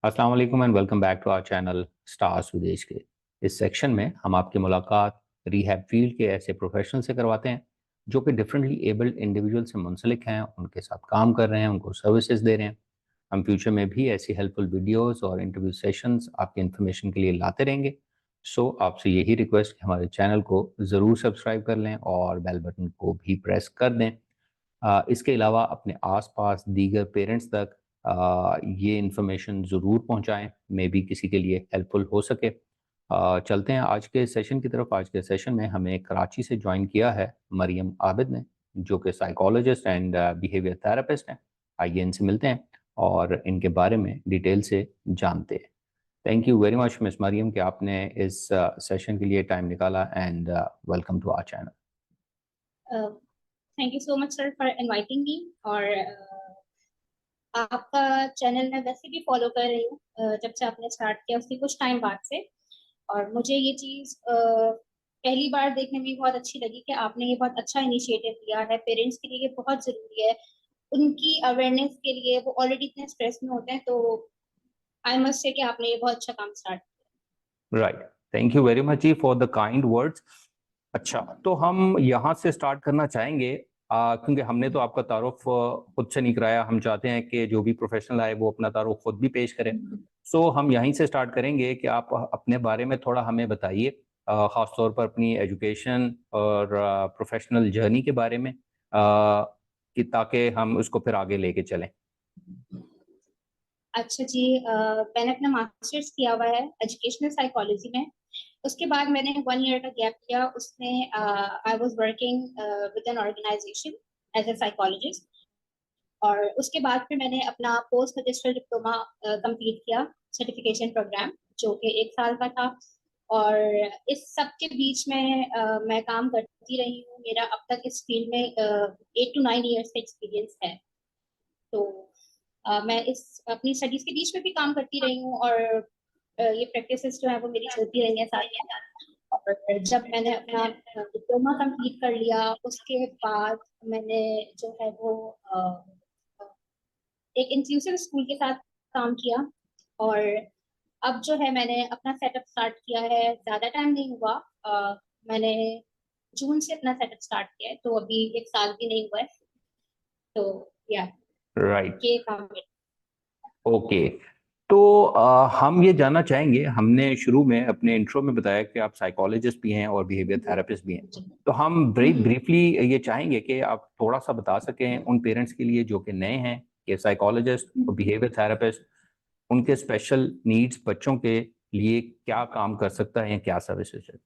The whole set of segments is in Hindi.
अस्सलाम वालेकुम and welcome back to our channel stars विदेश के। इस सेक्शन में हम आपकी मुलाकात रिहैब फील्ड के ऐसे प्रोफेशनल से करवाते हैं जो कि डिफरेंटली एबल्ड इंडिविजुअल से मुंसलिक हैं, उनके साथ काम कर रहे हैं, उनको सर्विसेज दे रहे हैं। हम फ्यूचर में भी ऐसी हेल्पफुल वीडियोस और इंटरव्यू सेशंस आपकी इन्फॉर्मेशन के लिए लाते रहेंगे। सो आपसे यही रिक्वेस्ट कि हमारे चैनल को ज़रूर सब्सक्राइब कर लें और बेल बटन को भी प्रेस कर दें। इसके अलावा अपने आसपास दीगर पेरेंट्स तक ये इन्फॉर्मेशन ज़रूर पहुंचाएं, मे बी किसी के लिए हेल्पफुल हो सके। चलते हैं आज के सेशन की तरफ। आज के सेशन में हमें कराची से ज्वाइन किया है मरियम आबिद ने, जो कि साइकोलॉजिस्ट एंड बिहेवियर थेरेपिस्ट हैं। आइए इनसे मिलते हैं और इनके बारे में डिटेल से जानते हैं। Thank you very much miss Mariam कि आपने इस सेशन के लिए टाइम निकाला and welcome to our channel. Thank you so much sir for inviting me. और आपका चैनल मैं वैसे भी फॉलो कर रही हूँ जब से आपने स्टार्ट किया उसके कुछ टाइम बाद से। और मुझे ये चीज़ पहली बार देखने में बहुत अच्छी लगी कि आपने ये बहुत अच्छा इनिशिएटिव लिया है। पेरेंट्स के लिए ये बहुत ज़रूरी है, उनकी अवेयरनेस के लिए। वो ऑलरेडी इतने स्ट्रेस में होते हैं, तो आई मस्ट से कि आपने ये बहुत अच्छा काम स्टार्ट किया। Right, thank you very much जी फॉर द काइंड वर्ड्स। अच्छा, तो हम यहाँ से स्टार्ट करना चाहेंगे क्योंकि हमने तो आपका तारुफ खुद से नहीं कराया। हम चाहते हैं कि जो भी प्रोफेशनल आए वो अपना तारुफ खुद भी पेश करें। सो हम यहीं से स्टार्ट करेंगे कि आप अपने बारे में थोड़ा हमें बताइए, ख़ास तौर पर अपनी एजुकेशन और प्रोफेशनल जर्नी के बारे में, कि ताकि हम उसको फिर आगे लेके चलें। अच्छा जी, मैंने अपना मास्टर्स किया हुआ है एजुकेशनल साइकोलॉजी में। उसके बाद मैंने 1 ईयर का गैप लिया। उसमें I was working with an organization as a psychologist. और उसके बाद फिर मैंने अपना पोस्ट मैजिस्ट्रल डिप्लोमा कंप्लीट किया, सर्टिफिकेशन प्रोग्राम, जो कि 1 साल का था। और इस सब के बीच में मैं काम करती रही हूँ। मेरा अब तक इस फील्ड में 8 to 9 ईयर्स का एक्सपीरियंस है। तो मैं इस अपनी स्टडीज के बीच में भी काम करती रही हूँ। और ये प्रैक्टिसेस जो है वो मेरी चलती रही है साथ में। और जब मैंने अपना डिप्लोमा कंप्लीट कर लिया, उसके बाद मैंने जो है वो एक इंक्लूसिव स्कूल के साथ काम किया। और अब जो है मैंने अपना सेटअप स्टार्ट किया है। ज़्यादा टाइम नहीं हुआ, मैंने जून से अपना सेटअप स्टार्ट किया है, तो अभी 1 साल भी नहीं हुआ है। तो या राइट, ये काम है। ओके। तो हम ये जानना चाहेंगे, हमने शुरू में अपने इंट्रो में बताया कि आप साइकोलॉजिस्ट भी हैं और बिहेवियर थेरेपिस्ट भी हैं। तो हम ब्रीफली ये चाहेंगे कि आप थोड़ा सा बता सकें उन पेरेंट्स के लिए जो कि नए हैं कि साइकोलॉजिस्ट और बिहेवियर थेरेपिस्ट उनके स्पेशल नीड्स बच्चों के लिए क्या काम कर सकता है या क्या सर्विसेज है।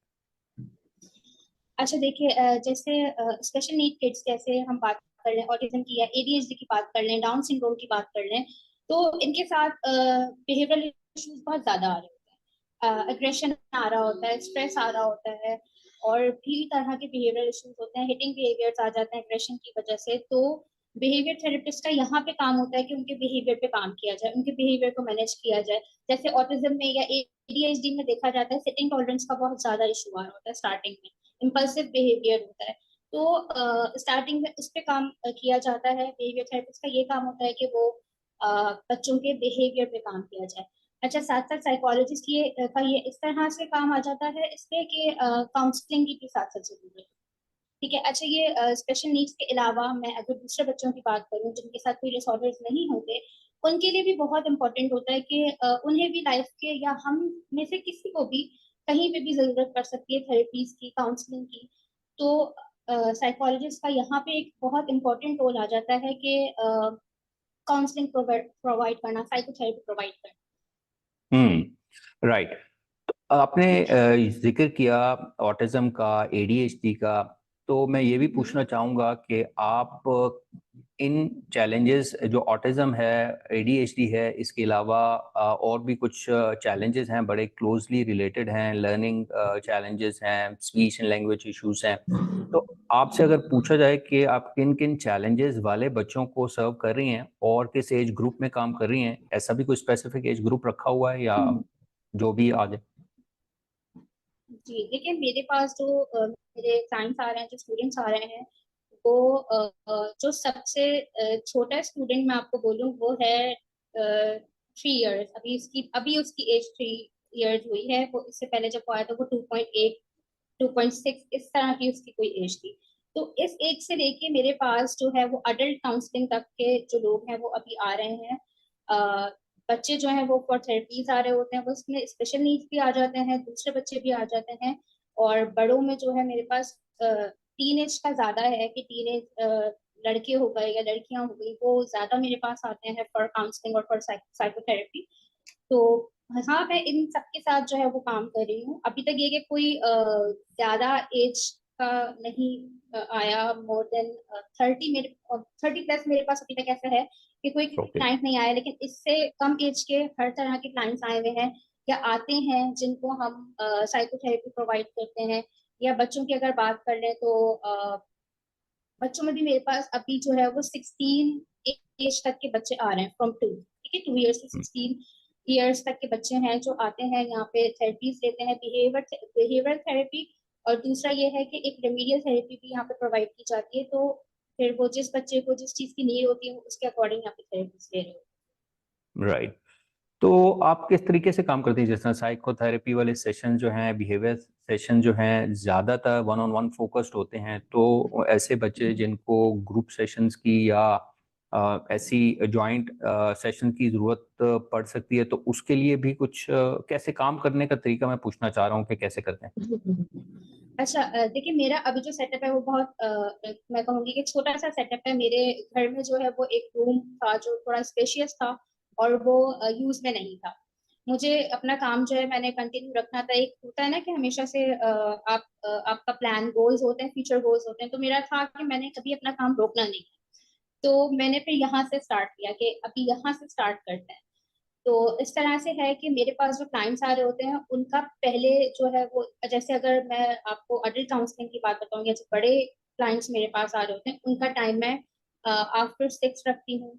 अच्छा देखिए, जैसे स्पेशल नीड किड्स, जैसे हम बात कर लें ऑटिज्म की या एडीएचडी की बात कर लें, डाउन सिंड्रोम की बात कर लें, तो इनके साथ बिहेवियरल इश्यूज बहुत ज्यादा आ रहे होते हैं। एग्रेशन आ रहा होता है, स्ट्रेस आ रहा होता है, और भी तरह के बिहेवियरल इश्यूज होते हैं। हिटिंग बिहेवियर्स आ जाते हैं एग्रेशन की वजह से। तो बिहेवियर थेरेपिस्ट का यहाँ पे काम होता है कि उनके बिहेवियर पे काम किया जाए, उनके बिहेवियर को मैनेज किया जाए। जैसे ऑटिज्म में या एडीएचडी में देखा जाता है, सिटिंग टॉलरेंस का बहुत ज्यादा इशू आ रहा होता है स्टार्टिंग में, इम्पल्सिव बिहेवियर होता है। तो स्टार्टिंग में उस पर काम किया जाता है। बिहेवियर थेरेपिस्ट का ये काम होता है कि वो बच्चों के बिहेवियर पे काम किया जाए। अच्छा, साथ साथ साइकोलॉजिस्ट का ये इस तरह से काम आ जाता है इसलिए कि काउंसलिंग की भी साथ साथ जरूरी है। ठीक है। अच्छा, ये स्पेशल नीड्स के अलावा मैं अगर दूसरे बच्चों की बात करूं जिनके साथ कोई डिसऑर्डर्स नहीं होते, उनके लिए भी बहुत इंपॉर्टेंट होता है कि उन्हें भी लाइफ के, या हम में से किसी को भी कहीं पे भी जरूरत पड़ सकती है थेरेपीज की, काउंसलिंग की। तो साइकोलॉजिस्ट का यहाँ पे एक बहुत इंपॉर्टेंट रोल आ जाता है कि काउंसलिंग प्रोवाइड करना, साइकोथेरेपी प्रोवाइड करना। राइट। आपने जिक्र किया ऑटिज्म का, एडीएचडी का। तो मैं ये भी पूछना चाहूँगा कि आप इन चैलेंजेस जो ऑटिज्म है, एडीएचडी है, इसके अलावा और भी कुछ चैलेंजेस हैं बड़े क्लोजली रिलेटेड हैं, लर्निंग चैलेंजेस हैं, स्पीच एंड लैंग्वेज इश्यूज हैं। तो आपसे अगर पूछा जाए कि आप किन किन चैलेंजेस वाले बच्चों को सर्व कर रही हैं और किस एज ग्रुप में काम कर रही हैं, ऐसा भी कोई स्पेसिफिक एज ग्रुप रखा हुआ है या जो भी आ जाए। जी देखिए, मेरे पास जो मेरे क्लाइंट्स आ रहे हैं, जो स्टूडेंट्स आ रहे हैं, वो जो सबसे छोटा स्टूडेंट मैं आपको बोलूँ वो है 3 इयर्स, अभी उसकी एज 3 इयर्स हुई है। वो इससे पहले जब वो आया था वो 2.8 2.6 इस तरह की उसकी कोई एज थी। तो इस एज से लेके मेरे पास जो है वो अडल्ट काउंसलिंग तक के जो लोग हैं वो अभी आ रहे हैं। बच्चे जो हैं वो फॉर थेरेपीज आ रहे होते हैं, वो उसमें स्पेशल नीड्स भी आ जाते हैं, दूसरे बच्चे भी आ जाते हैं। और बड़ों में जो है मेरे पास टीन एज का ज्यादा है कि टीन एज लड़के हो गए या लड़कियां हो गई, वो ज्यादा मेरे पास आते हैं फॉर काउंसलिंग और फॉर साइकोथेरेपी। तो हाँ, मैं इन सबके साथ जो है वो काम कर रही हूँ अभी तक। ये कि कोई ज्यादा एज का नहीं आया, मोर देन 30, मेरे 30 प्लस मेरे पास अभी तक ऐसा है कि कोई ओके। क्लाइंट नहीं आया। लेकिन इससे कम एज के हर तरह के क्लाइंट्स आए हुए हैं या आते हैं जिनको हम साइकोथेरेपी प्रोवाइड करते हैं। या बच्चों की अगर बात कर लें तो बच्चों में भी मेरे पास अभी जो है वो 16 एज तक के बच्चे आ रहे हैं, फ्रॉम 2, ठीक है, 2 इयर्स से 16 इयर्स तक के बच्चे हैं जो आते हैं यहाँ पे, थेरेपीज लेते हैं, बिहेवियर थेरेपी। और दूसरा ये है कि एक रेमीडियल थेरेपी भी यहाँ पे प्रोवाइड की जाती है। तो फिर वो जिस बच्चे को जिस चीज की नीड होती है उसके अकॉर्डिंग यहाँ पे थेरेपीज ले रहे हो। राइट। तो आप किस तरीके से काम करती हैं? जैसे साइकोथेरेपी वाले सेशन जो हैं, बिहेवियर सेशन जो हैं, ज़्यादातर वन ऑन वन फोकस्ड होते हैं, तो ऐसे बच्चे जिनको ग्रुप सेशंस की या ऐसी जॉइंट सेशन की ज़रूरत पड़ सकती है, तो उसके लिए भी कुछ कैसे काम करने का तरीका मैं पूछना चाह रहा हूँ कि कैसे करते हैं? अच्छा, देखिए मेरा अभी जो सेटअप है वो बहुत मैं कहूँगी कि छोटा सा सेटअप है। मेरे घर में जो है वो एक रूम था जो थोड़ा स्पेशियस था और वो यूज में नहीं था। मुझे अपना काम जो है मैंने कंटिन्यू रखना था। एक होता है ना कि हमेशा से आपका प्लान गोल्स होते हैं, फ्यूचर गोल्स होते हैं। तो मेरा था कि मैंने कभी अपना काम रोकना नहीं है। तो मैंने फिर यहाँ से स्टार्ट किया कि अभी यहाँ से स्टार्ट करते हैं। तो इस तरह से है कि मेरे पास जो क्लाइंट्स आ रहे होते हैं उनका पहले जो है वो, जैसे अगर मैं आपको अडल्ट काउंसलिंग की बात बताऊँ, या जो बड़े क्लाइंट्स मेरे पास आ रहे होते हैं उनका टाइम मैं आफ्टर 6 रखती हूँ।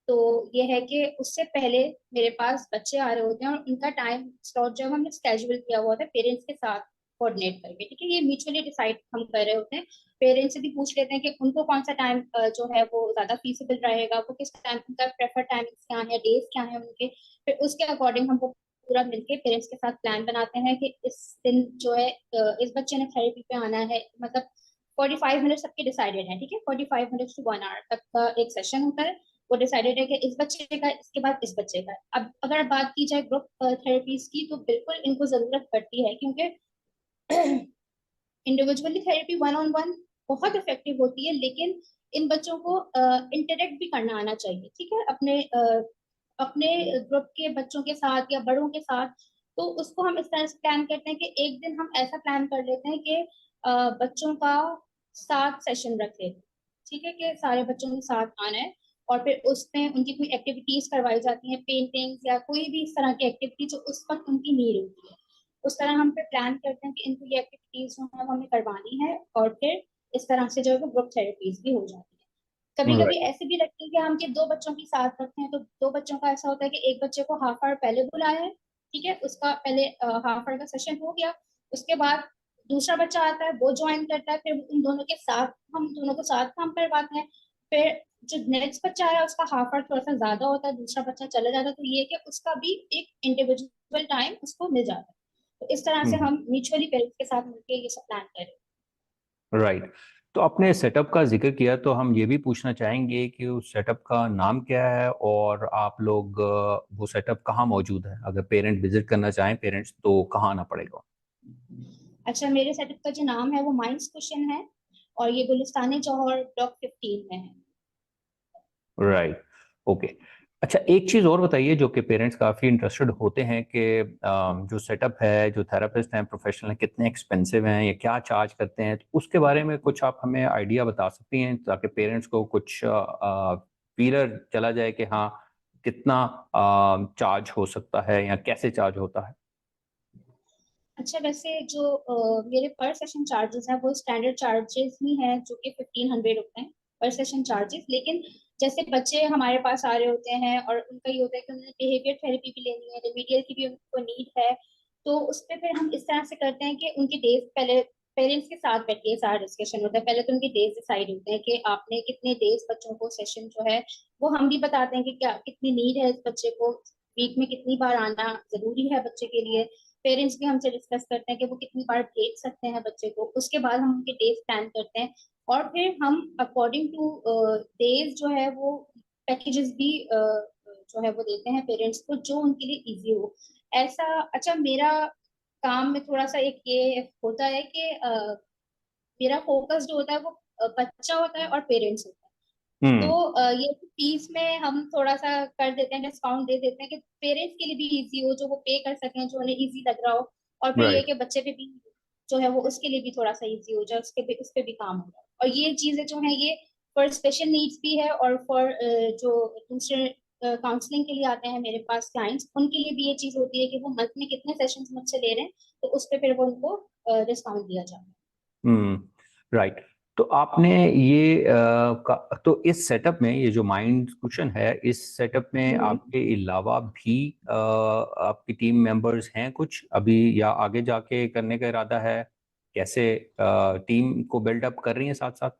तो ये है कि उससे पहले मेरे पास बच्चे आ रहे होते हैं और उनका टाइम स्लॉट जो हमने स्केड्यूल किया हुआ होता है पेरेंट्स के साथ कोऑर्डिनेट करके, ठीक है। ये म्यूचुअली डिसाइड हम कर रहे होते हैं। पेरेंट्स से भी पूछ लेते हैं कि उनको कौन सा टाइम जो है वो ज्यादा फीसिबल रहेगा, वो किस टाइम, उनका प्रेफर टाइमिंग क्या है, डेज क्या है उनके। फिर उसके अकॉर्डिंग हम वो पूरा मिलके पेरेंट्स के साथ प्लान बनाते हैं कि इस दिन जो है इस बच्चे ने थेरेपी पे आना है। मतलब 45 मिनट सबके डिसाइडेड है, ठीक है, 45 मिनट टू 1 आवर तक का एक सेशन होता है। वो डिसाइडेड है कि इस बच्चे का, इसके बाद इस बच्चे का। अब अगर बात की जाए ग्रुप थेरेपीज की, तो बिल्कुल इनको जरूरत पड़ती है, क्योंकि individually therapy one on one बहुत इफेक्टिव होती है। लेकिन इन बच्चों को इंटरेक्ट भी करना आना चाहिए, ठीक है, अपने ग्रुप के बच्चों के साथ या बड़ों के साथ। तो उसको हम इस तरह से प्लान करते हैं कि एक दिन हम ऐसा प्लान कर लेते हैं कि बच्चों का 7 सेशन रख लेते हैं, ठीक है, कि सारे बच्चों के साथ आना है। और फिर उसमें उनकी कोई एक्टिविटीज करवाई जाती हैं, पेंटिंग्स या कोई भी इस तरह की एक्टिविटी जो उस वक्त उनकी नीड होती है। उस तरह हम फिर प्लान करते हैं कि इनको ये एक्टिविटीज जो है वो हमें करवानी है। और फिर इस तरह से जो है वो ग्रुप थेरेपीज भी हो जाती है। कभी कभी राइट। ऐसे भी रखते हैं कि हम कि 2 बच्चों की साथ रखते हैं। तो 2 बच्चों का ऐसा होता है कि एक बच्चे को हाफ आवर पहले बुलाया है, ठीक है, उसका पहले हाफ आवर का सेशन हो गया। उसके बाद दूसरा बच्चा आता है, वो ज्वाइन करता है, फिर उन दोनों के साथ हम दोनों को साथ काम करवाते हैं। फिर जो नेक्स्ट बच्चा आया उसका हाफ आवर थोड़ा सा ज्यादा होता है, दूसरा बच्चा चला जाता है, तो ये कि उसका भी एक इंडिविजुअल टाइम उसको मिल जाता है। तो इस तरह से हम्म। हम म्यूचुअली पेरेंट्स के साथ मिलकर ये सब प्लान करें। राइट। तो आपने सेटअप का जिक्र किया, तो हम ये भी पूछना चाहेंगे कि उस सेटअप का नाम क्या है और आप लोग वो सेटअप कहाँ मौजूद है? अगर पेरेंट विजिट करना चाहें, पेरेंट्स, तो कहाँ आना पड़ेगा? अच्छा, मेरे सेटअप का जो नाम है वो माइंड्स क्वेश्चन है, और ये गुलिस्तानी जौहर ब्लॉक 15 में है। राइट। ओके। अच्छा, एक चीज और बताइए जो कि पेरेंट्स काफी इंटरेस्टेड होते हैं कि जो सेटअप है, जो थेरेपिस्ट हैं, प्रोफेशनल हैं, कितने एक्सपेंसिव हैं या क्या चार्ज करते हैं, तो उसके बारे में कुछ आप हमें आइडिया बता सकती हैं ताकि पेरेंट्स को कुछ क्लियर चला जाए कि हाँ, कितना चार्ज हो सकता है या कैसे चार्ज होता है? अच्छा, वैसे जो मेरे पर सेशन चार्जेस हैं वो स्टैंडर्ड चार्जेस ही हैं, जो कि 1500 होते हैं पर सेशन चार्जेस। लेकिन जैसे बच्चे हमारे पास आ रहे होते हैं और उनका ये होता है कि उन्हें बिहेवियर थेरेपी भी लेनी है, रेमेडियल की भी उनको नीड है। तो उस पर फिर हम इस तरह से करते हैं कि उनके डेज पहले पेरेंट्स के साथ बैठ के सारा डिस्कशन होता है। पहले तो उनके डेज डिसाइड होते हैं कि आपने कितने डेज बच्चों को सेशन जो है वो हम भी बताते हैं कि क्या कितनी नीड है इस बच्चे को। वीक में कितनी बार आना जरूरी है बच्चे के लिए। पेरेंट्स भी हमसे डिस्कस करते हैं कि वो कितनी बार भेज सकते हैं बच्चे को। उसके बाद हम उनके डेज प्लान करते हैं और फिर हम अकॉर्डिंग टू डेज जो है वो पैकेजेस भी जो है वो देते हैं पेरेंट्स को, जो उनके लिए इजी हो। ऐसा अच्छा, मेरा काम में थोड़ा सा एक ये होता है कि मेरा फोकस जो होता है वो बच्चा होता है और पेरेंट्स होता है। हम्म। तो ये फीस में हम थोड़ा सा कर देते हैं, डिस्काउंट दे देते हैं कि पेरेंट्स के लिए भी इजी हो, जो वो पे कर सकें, जो उन्हें इजी लग रहा हो। और फिर ये राइट। कि बच्चे पे भी जो है वो उसके लिए भी थोड़ा सा इजी हो जाए, उसके भी उस पे भी काम हो जाए। और ये चीजें जो है ये फॉर स्पेशल नीड्स भी है, और फॉर जो दूसरे काउंसलिंग के लिए आते हैं मेरे पास क्लाइंट्स, उनके लिए भी ये चीज होती है कि वो मंथ में कितने सेशंस मुझसे ले रहे हैं, तो उस पर फिर वो उनको डिस्काउंट दिया जाता है। राइट। तो आपने ये तो इस सेटअप में ये जो माइंड कुशन है, इस सेटअप में हम्म। आपके अलावा भी आपकी टीम मेंबर्स हैं कुछ अभी, या आगे जाके करने का इरादा है? कैसे टीम को बिल्डअप कर रही हैं साथ साथ?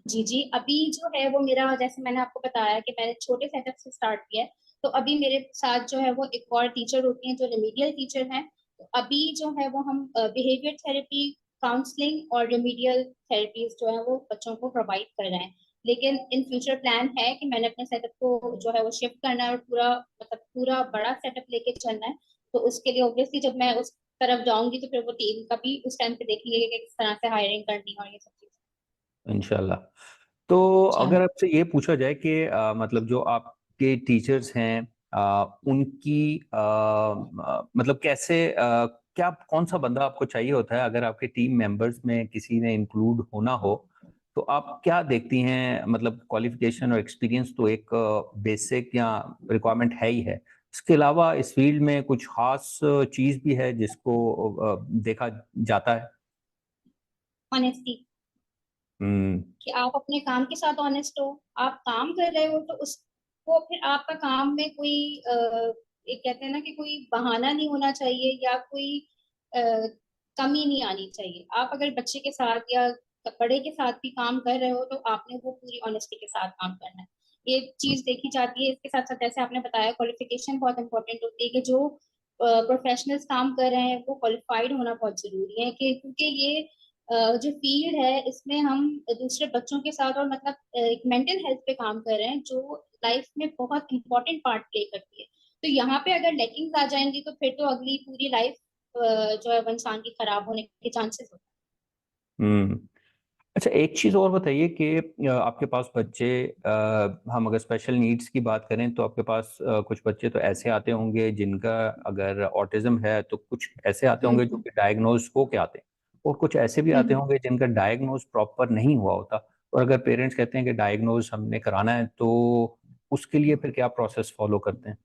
जी जी, अभी जो है वो मेरा, जैसे मैंने आपको बताया कि मैंने छोटे सेटअप से स्टार्ट किया है, तो अभी मेरे साथ जो है वो एक और टीचर होती हैं जो रेमेडियल टीचर हैं। तो अभी जो है वो हम बिहेवियर थेरेपी, काउंसलिंग और रेमेडियल थेरेपीज जो है वो बच्चों को प्रोवाइड कर रहे हैं। लेकिन इन फ्यूचर प्लान है कि मैंने अपने सेटअप को जो है वो शिफ्ट करना है और पूरा मतलब पूरा बड़ा सेटअप लेके चलना है। तो उसके लिए ऑब्वियसली जब मैं उस तरफ जाऊंगी तो फिर वो टीम का भी उस टाइम पे देखेंगे कि किस तरह से हायरिंग करनी है और ये सब चीजें। इंशाल्लाह। तो अगर आपसे ये पूछा जाए कि मतलब जो आपके टीचर्स हैं, उनकी मतलब कैसे क्या कौन सा बंदा आपको चाहिए होता है अगर आपके टीम मेंबर्स में किसी ने इंक्लूड होना हो, तो आप क्या देखती हैं? मतलब क्वालिफिकेशन और एक्सपीरियंस तो एक बेसिक या रिक्वायरमेंट है ही है, इसके अलावा इस फील्ड में कुछ खास चीज भी है जिसको देखा जाता है? ऑनेस्टी, हम्म। कि आप अपने काम के साथ ऑनेस्ट हो। आप काम कर रहे हो तो उसको फिर आपका काम में कोई एक कहते हैं ना कि कोई बहाना नहीं होना चाहिए या कोई अ, कमी नहीं आनी चाहिए। आप अगर बच्चे के साथ या बड़े के साथ भी काम कर रहे हो तो आपने वो पूरी ऑनेस्टी के साथ काम करना है। ये चीज देखी जाती है। इसके साथ साथ जैसे आपने बताया, क्वालिफिकेशन बहुत इंपॉर्टेंट होती है कि जो प्रोफेशनल्स काम कर रहे हैं वो क्वालिफाइड होना बहुत जरूरी है, कि क्योंकि ये जो फील्ड है इसमें हम दूसरे बच्चों के साथ और मतलब एक मेंटल हेल्थ पे काम कर रहे हैं, जो लाइफ में बहुत इंपॉर्टेंट पार्ट प्ले करती है। तो यहाँ पे अगर लैकिंग्स आ जाएंगी तो फिर तो अगली पूरी लाइफ जो है वो इंसान की खराब होने के चांसेस होते हम्म। अच्छा, एक चीज और बताइए कि आपके पास बच्चे, हम अगर स्पेशल नीड्स की बात करें तो आपके पास कुछ बच्चे तो ऐसे आते होंगे जिनका अगर ऑटिज्म है, तो कुछ ऐसे आते हैं। होंगे जो कि डायग्नोज हो के आते हैं, और कुछ ऐसे भी आते हम्म। होंगे जिनका डायग्नोज प्रॉपर नहीं हुआ होता। और अगर पेरेंट्स कहते हैं कि डायग्नोज हमने कराना है, तो उसके लिए फिर क्या प्रोसेस फॉलो करते हैं?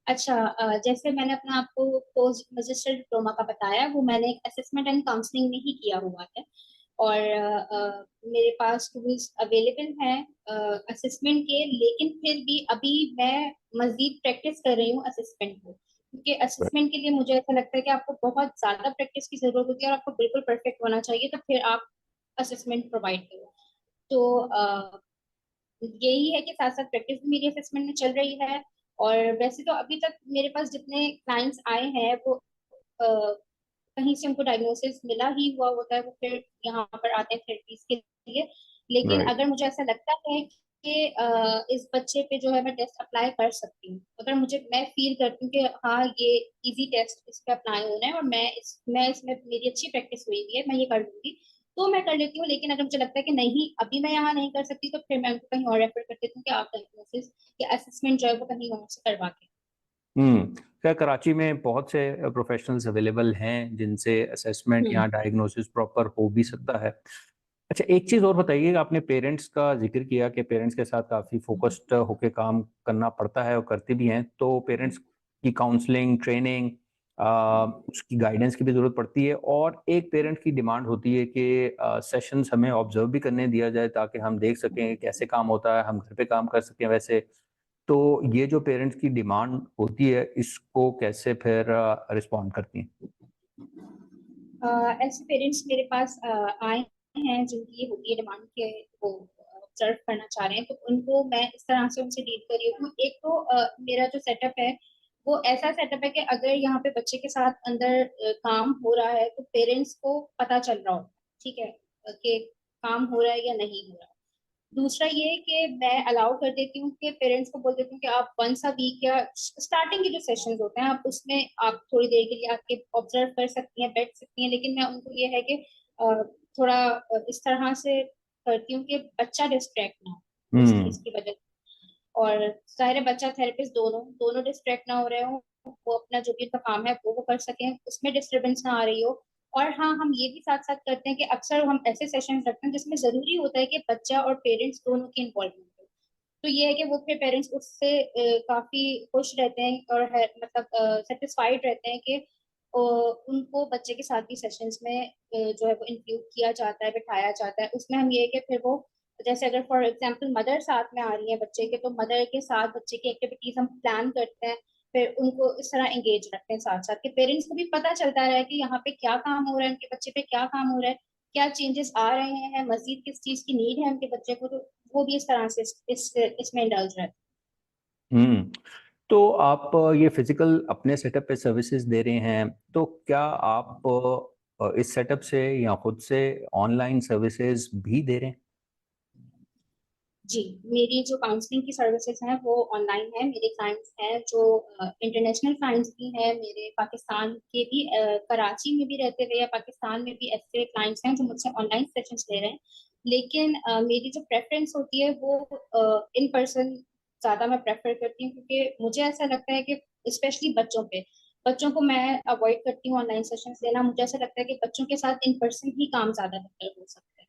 अच्छा, जैसे मैंने अपना आपको पोस्ट मैजिस्ट्रेट डिप्लोमा का बताया, वो मैंने एक असेसमेंट एंड काउंसलिंग में ही किया हुआ है। और मेरे पास टूल्स अवेलेबल हैं असेसमेंट के। लेकिन फिर भी अभी मैं मजीद प्रैक्टिस कर रही हूँ असेसमेंट को, क्योंकि असेसमेंट के लिए मुझे ऐसा लगता है कि आपको बहुत ज्यादा प्रैक्टिस की जरूरत होती है और आपको बिल्कुल परफेक्ट होना चाहिए, तो फिर आप असेसमेंट प्रोवाइड करो। तो यही है कि साथ साथ प्रैक्टिस भी मेरी असेसमेंट में चल रही है। और वैसे तो अभी तक मेरे पास जितने क्लाइंट्स आए हैं वो कहीं से उनको डायग्नोसिस मिला ही हुआ होता है, वो फिर यहाँ पर आते हैं थेरेपीज के लिए। लेकिन राइट। अगर मुझे ऐसा लगता है कि इस बच्चे पे जो है मैं टेस्ट अप्लाई कर सकती हूँ, अगर मैं फील करती हूँ कि हाँ ये इजी टेस्ट इस पे अप्लाई होना है और मैं इसमें मेरी अच्छी प्रैक्टिस हुई हुई है, मैं ये कर लूंगी, तो मैं कर लेती हूँ। लेकिन अगर मुझे लगता है कि नहीं अभी मैं यहाँ नहीं कर सकती, तो फिर मैं उनको कहीं और रेफर कर देती हूँ कि आप डायग्नोसिस या असेसमेंट जो है वो कहीं और से करवा के। क्या कराची में बहुत से प्रोफेशनल्स अवेलेबल हैं जिनसे असेसमेंट हम्म। या डायग्नोसिस प्रॉपर हो भी सकता है? अच्छा, एक चीज और बताइए, आपने पेरेंट्स का जिक्र किया कि पेरेंट्स के साथ काफी फोकस्ड होके काम करना पड़ता है और करते भी हैं, तो पेरेंट्स की काउंसलिंग, ट्रेनिंग, उसकी गाइडेंस की भी जरूरत पड़ती है, और एक पेरेंट की डिमांड होती है कि सेशंस हमें ऑब्जर्व भी करने दिया जाए ताकि हम देख सकें कैसे काम होता है, हम घर पे काम कर सकें वैसे। तो ये जो पेरेंट्स की डिमांड होती है, इसको कैसे फिर रिस्पॉन्ड करती हैं? ऐसे पेरेंट्स मेरे पास आए हैं जिनकी ये होती है डिमांड के वो ऑब्जर्व करना चाह रहे हैं, तो उनको मैं इस तरह से उनसे डील कर रही हूँ। एक तो मेरा जो सेटअप है वो ऐसा सेटअप है कि अगर यहाँ पे बच्चे के साथ अंदर काम हो रहा है तो पेरेंट्स को पता चल रहा हो, ठीक है, कि काम हो रहा है या नहीं हो रहा। दूसरा ये कि मैं अलाउ कर देती हूँ कि पेरेंट्स को बोल देती हूँ कि आप वंस अ वीक या स्टार्टिंग के जो सेशंस होते हैं आप उसमें आप थोड़ी देर के लिए आके ऑब्जर्व कर सकती हैं, बैठ सकती हैं, लेकिन मैं उनको ये है कि थोड़ा इस तरह से करती हूँ कि बच्चा डिस्ट्रैक्ट ना हो इस हम्म। चीज की वजह से। और ज़ाहिर है बच्चा थेरेपिस्ट दोनों दोनों डिस्ट्रैक्ट ना हो रहे हो, वो अपना जो भी उनका काम है वो कर सकें, उसमें डिस्टरबेंस ना आ रही हो। और हाँ, हम ये भी साथ साथ करते हैं कि अक्सर हम ऐसे सेशन रखते हैं जिसमें जरूरी होता है कि बच्चा और पेरेंट्स दोनों की इन्वॉल्वमेंट हो। तो ये है कि वो फिर पेरेंट्स उससे काफी खुश रहते हैं और है मतलब सेटिस्फाइड रहते हैं कि उनको बच्चे के साथ भी सेशंस में जो है वो इंक्लूड किया जाता है, बिठाया जाता है। उसमें हम ये है कि फिर वो जैसे अगर फॉर एग्जांपल मदर साथ में आ रही है बच्चे के, तो मदर के साथ बच्चे की एक्टिविटीज हम प्लान करते हैं, फिर उनको इस तरह एंगेज रखते हैं साथ साथ, कि पेरेंट्स को भी पता चलता है कि यहाँ पे क्या काम हो रहा है, उनके बच्चे पे क्या काम हो रहा है, क्या चेंजेस आ रहे हैं, मजीद किस चीज की नीड है उनके बच्चे को, तो वो भी इस तरह से इसमें इंडल्ज रहते हम्म। तो आप ये फिजिकल अपने सेटअप पे सर्विसेज दे रहे हैं, तो क्या आप इस सेटअप से या खुद से ऑनलाइन सर्विसेज भी दे रहे हैं? हैं। जी, मेरी जो काउंसलिंग की सर्विसेज हैं वो ऑनलाइन है। मेरे क्लाइंट्स हैं जो इंटरनेशनल क्लाइंट्स भी हैं, मेरे पाकिस्तान के भी कराची में भी रहते हुए या पाकिस्तान में भी ऐसे क्लाइंट्स हैं जो मुझसे ऑनलाइन सेशंस ले रहे हैं। लेकिन मेरी जो प्रेफरेंस होती है वो इन पर्सन ज्यादा मैं प्रेफर करती हूँ, क्योंकि मुझे ऐसा लगता है कि स्पेशली बच्चों को मैं अवॉइड करती हूँ ऑनलाइन सेशंस लेना। मुझे ऐसा लगता है कि बच्चों के साथ इन पर्सन ही काम ज्यादा बेहतर हो सकता है।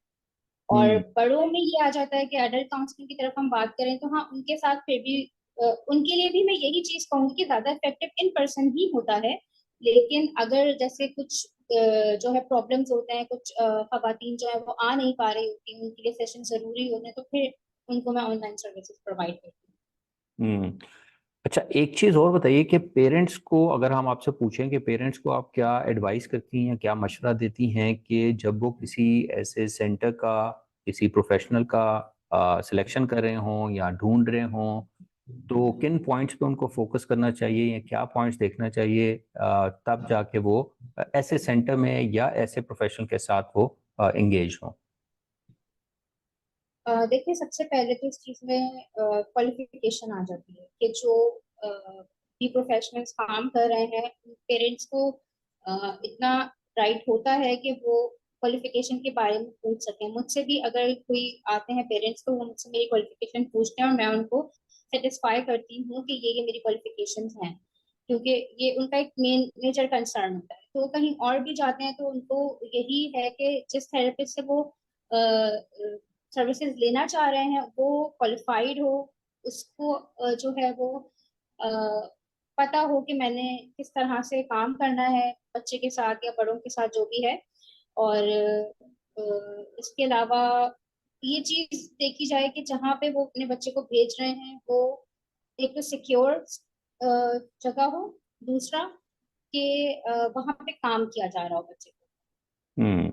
और हम्म। बड़ों में ये आ जाता है कि अडल्ट काउंसलिंग की तरफ हम बात करें तो हाँ, उनके साथ फिर भी उनके लिए भी मैं यही चीज कहूंगी कि ज्यादा इफेक्टिव इन पर्सन ही होता है। लेकिन अगर जैसे कुछ जो है प्रॉब्लम्स होते हैं, कुछ खवातीन जो है वो आ नहीं पा रही होती, उनके लिए सेशन जरूरी होते हैं, तो फिर उनको मैं ऑनलाइन सर्विसेज प्रोवाइड करती हम्म। अच्छा, एक चीज और बताइए कि पेरेंट्स को अगर हम आपसे पूछें कि पेरेंट्स को आप क्या एडवाइस करती हैं, क्या मशवरा देती हैं कि जब वो किसी ऐसे सेंटर का, किसी प्रोफेशनल का सिलेक्शन कर रहे हों या ढूंढ रहे हों, तो किन पॉइंट्स पे उनको फोकस करना चाहिए या क्या पॉइंट्स देखना चाहिए तब जाके वो ऐसे सेंटर में या ऐसे प्रोफेशनल के साथ वो एंगेज हों? देखिए, सबसे पहले तो इस चीज में क्वालिफिकेशन आ जाती है कि जो भी प्रोफेशनल्स काम कर रहे हैं, पेरेंट्स को इतना राइट होता है कि वो क्वालिफिकेशन के बारे में पूछ सकें। मुझसे भी अगर कोई आते हैं पेरेंट्स, तो वो मुझसे मेरी क्वालिफिकेशन पूछते हैं और मैं उनको सेटिस्फाई करती हूँ कि ये मेरी क्वालिफिकेशंस हैं, क्योंकि ये उनका एक मेजर कंसर्न होता है। तो कहीं और भी जाते हैं तो उनको यही है कि जिस थेरेपिस्ट से वो सर्विसेज लेना चाह रहे हैं वो क्वालिफाइड हो, उसको जो है वो अ, पता हो कि मैंने किस तरह से काम करना है बच्चे के साथ या बड़ों के साथ जो भी है। और इसके अलावा ये चीज देखी जाए कि जहाँ पे वो अपने बच्चे को भेज रहे हैं वो एक तो सिक्योर जगह हो, दूसरा कि वहां पे काम किया जा रहा हो बच्चे को। हम्म।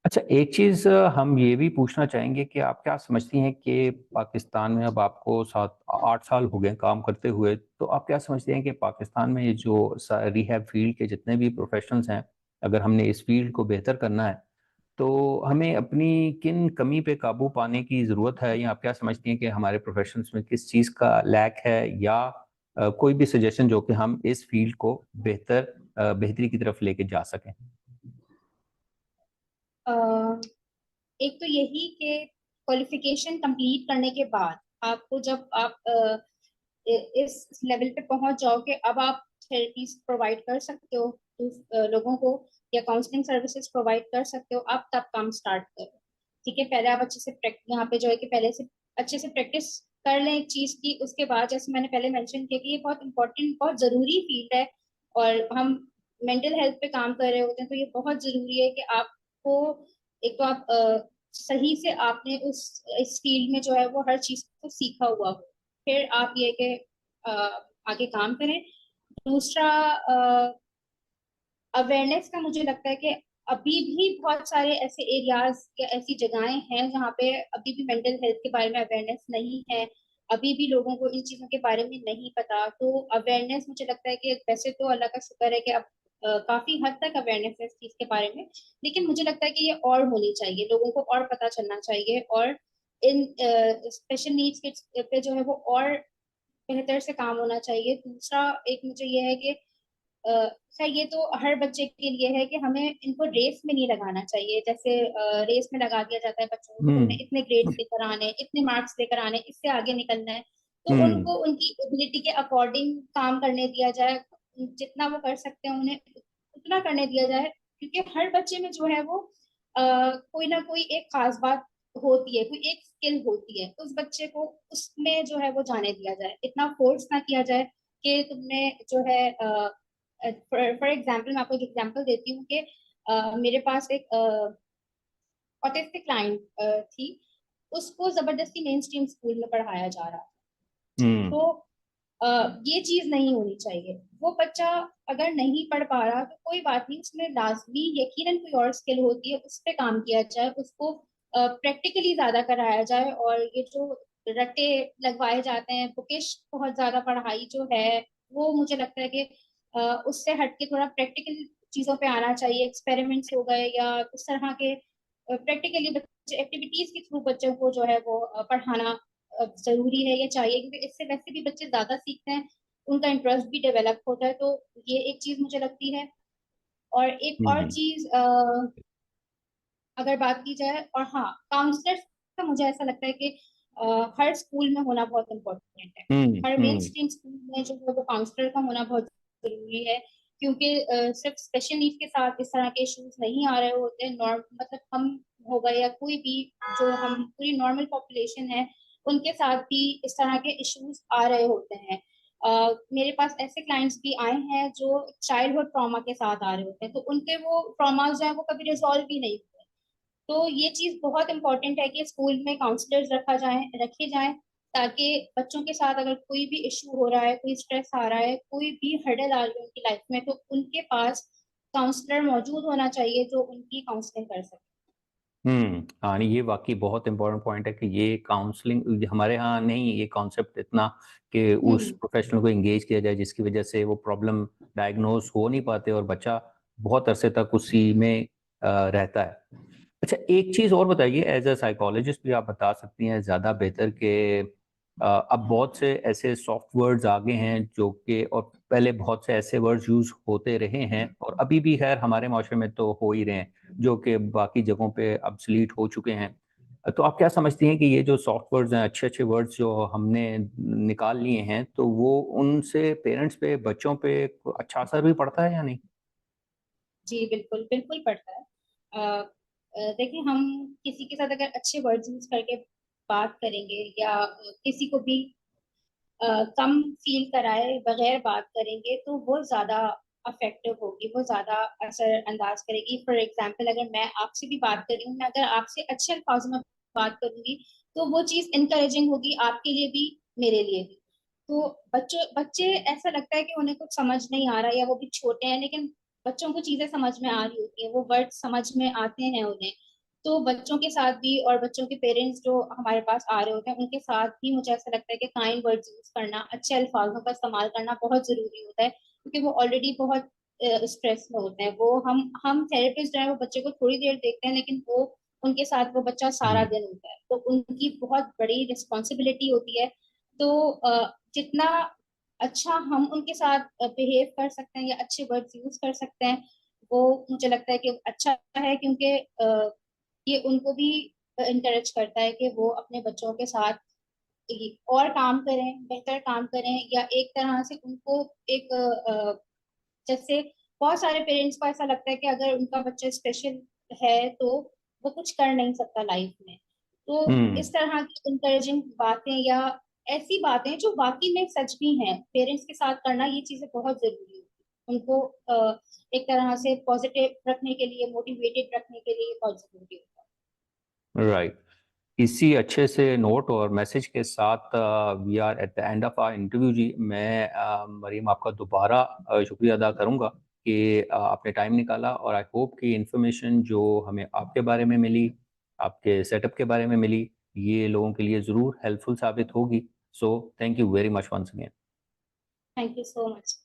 अच्छा, एक चीज हम ये भी पूछना चाहेंगे कि आप क्या समझती हैं कि पाकिस्तान में, अब आपको 7-8 साल हो गए काम करते हुए, तो आप क्या समझते हैं कि पाकिस्तान में ये जो रिहैब फील्ड के जितने भी प्रोफेशनल्स हैं, अगर हमने इस फील्ड को बेहतर करना है तो हमें अपनी किन कमी पे काबू पाने की ज़रूरत है, या आप क्या समझती हैं कि हमारे प्रोफेशनल्स में किस चीज़ का लैक है, या कोई भी सजेशन जो कि हम इस फील्ड को बेहतरी की तरफ लेके जा सकें? अ, एक तो यही कि क्वालिफिकेशन कंप्लीट करने के बाद आपको जब आप इस लेवल पे पहुंच जाओ कि अब आप थेरेपीज प्रोवाइड कर सकते हो लोगों को, या काउंसलिंग सर्विसेज प्रोवाइड कर सकते हो, आप तब काम स्टार्ट करो। ठीक है, पहले आप अच्छे से यहाँ पे जो है कि पहले से अच्छे से प्रैक्टिस कर लें एक चीज की, उसके बाद जैसे मैंने पहले मेंशन किया कि ये बहुत इंपॉर्टेंट बहुत जरूरी फील्ड है, और हम मेंटल हेल्थ पे काम कर रहे होते हैं, तो ये बहुत जरूरी है कि आपको एक तो आप सही से आपने उस इस फील्ड में जो है वो हर चीज को सीखा हुआ हो, फिर आप ये कि अ, आगे काम करें। दूसरा, अवेयरनेस का मुझे लगता है कि अभी भी बहुत सारे ऐसे एरियाज या ऐसी जगहें हैं जहाँ पे अभी भी मेंटल हेल्थ के बारे में अवेयरनेस नहीं है, अभी भी लोगों को इन चीजों के बारे में नहीं पता। तो अवेयरनेस मुझे लगता है कि वैसे तो अल्लाह का शुक्र है कि अब काफी हद तक अवेयरनेस है इस चीज के बारे में, लेकिन मुझे लगता है कि ये और होनी चाहिए, लोगों को और पता चलना चाहिए, और इन स्पेशल नीड्स किड्स पे जो है वो और बेहतर से काम होना चाहिए। दूसरा एक मुझे ये है कि खैर ये तो हर बच्चे के लिए है कि हमें इनको रेस में नहीं लगाना चाहिए। जैसे रेस में लगा दिया जाता है बच्चों को कि तुमने हम्म। इतने ग्रेड्स लेकर आने, इतने मार्क्स लेकर आने, इससे आगे निकलना है। तो हम्म। उनको उनकी एबिलिटी के अकॉर्डिंग काम करने दिया जाए, जितना वो कर सकते हैं उन्हें उतना करने दिया जाए, क्योंकि हर बच्चे में जो है वो कोई ना कोई एक खास बात होती है, कोई एक स्किल होती है, उस बच्चे को उसमें जो है वो जाने दिया जाए, इतना फोर्स ना किया जाए कि तुमने जो है फॉर एग्जाम्पल मैं आपको एक एग्जाम्पल देती हूँ कि मेरे पास एक ऑटिस्टिक क्लाइंट थी, उसको जबरदस्ती मेन स्ट्रीम स्कूल में पढ़ाया जा रहा था। हम्म। तो ये चीज नहीं होनी चाहिए। वो बच्चा अगर नहीं पढ़ पा रहा तो कोई बात नहीं, उसमें लाजमी यकीनन कोई और स्किल होती है, उस पर काम किया जाए, उसको प्रैक्टिकली ज्यादा कराया जाए। और ये जो रट्टे लगवाए जाते हैं, बुकिश बहुत ज्यादा पढ़ाई जो है, वो मुझे लगता है कि उससे हटके थोड़ा प्रैक्टिकल चीजों पे आना चाहिए। एक्सपेरिमेंट्स हो गए या उस तरह के प्रैक्टिकली बच्चे एक्टिविटीज के थ्रू बच्चों को जो है वो पढ़ाना जरूरी है या चाहिए, क्योंकि इससे वैसे भी बच्चे ज्यादा सीखते हैं, उनका इंटरेस्ट भी डेवलप होता है। तो ये एक चीज मुझे लगती है। और एक और हम्म। चीज अगर बात की जाए, और हाँ, काउंसलर्स का मुझे ऐसा लगता है कि हर स्कूल में होना बहुत इम्पोर्टेंट है। हम्म। हर मेन हम्म। स्ट्रीम स्कूल में जो है वो काउंसलर का होना बहुत जरूरी है, क्योंकि सिर्फ स्पेशल नीड्स के साथ इस तरह के इश्यूज नहीं आ रहे होते हैं। नॉर्म मतलब हम हो गए या कोई भी, जो हम पूरी नॉर्मल पॉपुलेशन है, उनके साथ भी इस तरह के इश्यूज आ रहे होते हैं। मेरे पास ऐसे क्लाइंट्स भी आए हैं जो चाइल्डहुड ट्रॉमा के साथ आ रहे होते हैं, तो उनके वो ट्रॉमास जो है वो कभी रिजॉल्व भी नहीं हुए। तो ये चीज बहुत इंपॉर्टेंट है कि स्कूल में काउंसलर्स रखे जाएं, ताकि बच्चों के साथ अगर कोई भी इशू हो रहा है, कोई स्ट्रेस आ रहा है, कोई भी हर्डल आ रही है उनकी लाइफ में, तो उनके पास काउंसलर मौजूद होना चाहिए जो उनकी काउंसलिंग कर सके। हाँ नहीं, ये वाकई बहुत इंपॉर्टेंट पॉइंट है कि ये काउंसलिंग हमारे यहाँ नहीं, ये कॉन्सेप्ट इतना कि उस हम्म। प्रोफेशनल को एंगेज किया जाए जिसकी वजह से वो प्रॉब्लम डायग्नोज हो नहीं पाते और बच्चा बहुत अरसे तक उसी में रहता है। अच्छा, एक चीज और बताइए, एज अ साइकोलॉजिस्ट भी आप बता सकती हैं ज्यादा बेहतर कि अब बहुत से ऐसे सॉफ्ट वर्ड्स आ गए हैं जो कि, और पहले बहुत से ऐसे वर्ड्स यूज होते रहे हैं और अभी भी खैर हमारे माशरे में तो हो ही रहे हैं, जो कि बाकी जगहों पे obsolete हो चुके हैं। तो आप क्या समझती हैं कि ये जो सॉफ्ट वर्ड्स हैं, अच्छे अच्छे वर्ड्स जो हमने निकाल लिए हैं, तो वो उनसे पेरेंट्स पे, बच्चों पे अच्छा असर भी पड़ता है या नहीं? जी बिल्कुल बिल्कुल पड़ता है। देखिए, हम किसी के साथ अगर अच्छे वर्ड्स यूज करके बात करेंगे या किसी को भी कम फील कराए बगैर बात करेंगे, तो वो ज्यादा अफेक्टिव होगी, वो ज्यादा असर अंदाज करेगी। फॉर एग्जाम्पल, अगर मैं आपसे भी बात कर रही हूँ, मैं अगर आपसे अच्छे अल्फाजों में बात करूंगी, तो वो चीज इनकरेजिंग होगी आपके लिए भी, मेरे लिए भी। तो बच्चों बच्चे ऐसा लगता है कि उन्हें कुछ समझ नहीं आ रहा है या वो भी छोटे हैं, लेकिन बच्चों को चीजें समझ में आ रही होती है, वो वर्ड समझ में आते हैं उन्हें। तो बच्चों के साथ भी और बच्चों के पेरेंट्स जो हमारे पास आ रहे होते हैं, उनके साथ भी मुझे ऐसा लगता है कि काइंड वर्ड्स यूज करना, अच्छे अल्फाजों का इस्तेमाल करना बहुत जरूरी होता है, क्योंकि वो ऑलरेडी बहुत स्ट्रेस में होते हैं। वो हम थेरेपिस्ट जो है वो बच्चे को थोड़ी देर देखते हैं, लेकिन वो उनके साथ वो बच्चा सारा हम्म। दिन होता है, तो उनकी बहुत बड़ी रिस्पॉन्सिबिलिटी होती है। तो जितना अच्छा हम उनके साथ बिहेव कर सकते हैं या अच्छे वर्ड्स यूज कर सकते हैं, वो मुझे लगता है कि अच्छा है, क्योंकि ये उनको भी इनकरेज करता है कि वो अपने बच्चों के साथ और काम करें, बेहतर काम करें, या एक तरह से उनको एक जैसे बहुत सारे पेरेंट्स को ऐसा लगता है कि अगर उनका बच्चा स्पेशल है तो वो कुछ कर नहीं सकता लाइफ में। तो हम्म। इस तरह की इंकरेजिंग बातें या ऐसी बातें जो वाकई में सच भी हैं, पेरेंट्स के साथ करना, ये चीजें बहुत जरूरी है उनको एक तरह से पॉजिटिव रखने के लिए, मोटिवेटेड रखने के लिए बहुत जरूरी होता राइट। इसी अच्छे से नोट और मैसेज के साथ we are at the end of our interview जी। मैं मरीम आपका दोबारा शुक्रिया अदा करूंगा कि आपने टाइम निकाला, और आई होप कि इन्फॉर्मेशन जो हमें आपके बारे में मिली, आपके सेटअप के बारे में मिली, ये लोगों के लिए ज़रूर हेल्पफुल साबित होगी। So thank you very much once again. Thank you so much.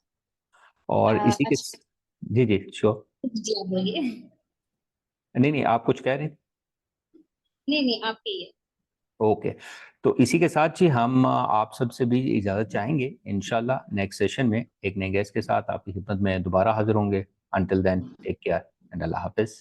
और इसी के अच्छा, जी जी श्योर। जी आप बोलिए। नहीं नहीं, आप कुछ कह रहे हैं? नहीं नहीं, आप कहिए। ओके, तो इसी के साथ जी हम आप सबसे भी इजाज़त चाहेंगे। इंशाल्लाह नेक्स्ट सेशन में एक नए गेस्ट के साथ आपकी खिदमत में दोबारा हाजिर होंगे। Until then take care and Allah हाफिज़।